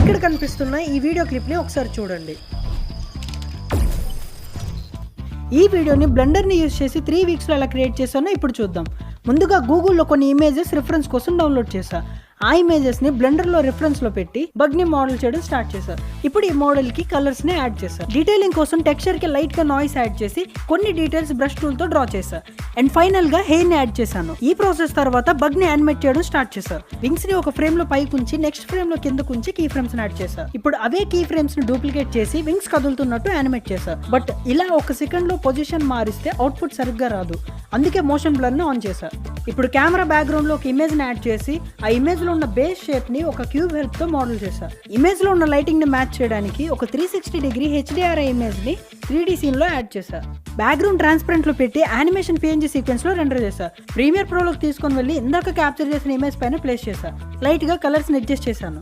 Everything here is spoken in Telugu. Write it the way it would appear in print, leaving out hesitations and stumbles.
ఇక్కడ కనిపిస్తున్న ఈ వీడియో క్లిప్ని ఒకసారి చూడండి. ఈ వీడియోని బ్లెండర్ని యూజ్ చేసి 3 వీక్స్లో ఎలా క్రియేట్ చేశానో ఇప్పుడు చూద్దాం. ముందుగా గూగుల్లో కొన్ని ఇమేజెస్ రిఫరెన్స్ కోసం డౌన్లోడ్ చేశా. ఆ ఇమేజెస్ని బ్లెండర్లో రిఫరెన్స్లో పెట్టి బగ్ని మోడల్ చేయడం స్టార్ట్ చేశారు. ఇప్పుడు ఈ మోడల్కి కలర్స్ని యాడ్ చేశారు. డీటెయిలింగ్ కోసం టెక్స్చర్కి లైట్గా నాయిస్ యాడ్ చేసి కొన్ని డీటెయిల్స్ బ్రష్ టూల్తో డ్రా చేశారు. అండ్ ఫైనల్గా హెయిర్ని యాడ్ చేశాను. ఈ ప్రాసెస్ తర్వాత బగ్ని యానిమేట్ చేయడం స్టార్ట్ చేశారు. వింగ్స్ని ఒక ఫ్రేమ్లో పైకి ఉంచి నెక్స్ట్ ఫ్రేమ్లో కిందకు ఉంచి కీ ఫ్రేమ్స్ని యాడ్ చేశారు. ఇప్పుడు అవే కీ ఫ్రేమ్స్ని డూప్లికేట్ చేసి వింగ్స్ కదులుతున్నట్టు యానిమేట్ చేశారు. బట్ ఇలా ఒక సెకండ్లో పొజిషన్ మారిస్తే అవుట్పుట్ సరిగ్గా రాదు. అందుకే మోషన్ బ్లర్ని ఆన్ చేశారు. ఇప్పుడు కెమెరా బ్యాక్గ్రౌండ్లో ఒక ఇమేజ్ని యాడ్ చేసి ఆ ఇమేజ్లో ఉన్న బేస్ షేప్ని ఒక క్యూబ్ హెల్ప్తో మోడల్ చేశారు. ఇమేజ్లో ఉన్న లైటింగ్ని మ్యాచ్ చేయడానికి ఒక 360 డిగ్రీ HDRI ఇమేజ్ని 3D సీన్లో యాడ్ చేశారు. బ్యాక్గ్రౌండ్ ట్రాన్స్పరెంట్లో పెట్టి యానిమేషన్ PNG సీక్వెన్స్లో రెండర్ చేశారు. ప్రీమియర్ ప్రోలోకి తీసుకొని వెళ్ళి ఇందాక క్యాప్చర్ చేసిన ఇమేజ్ పైన ప్లేస్ చేశారు. లైట్గా కలర్స్ని అడ్జస్ట్ చేశాను.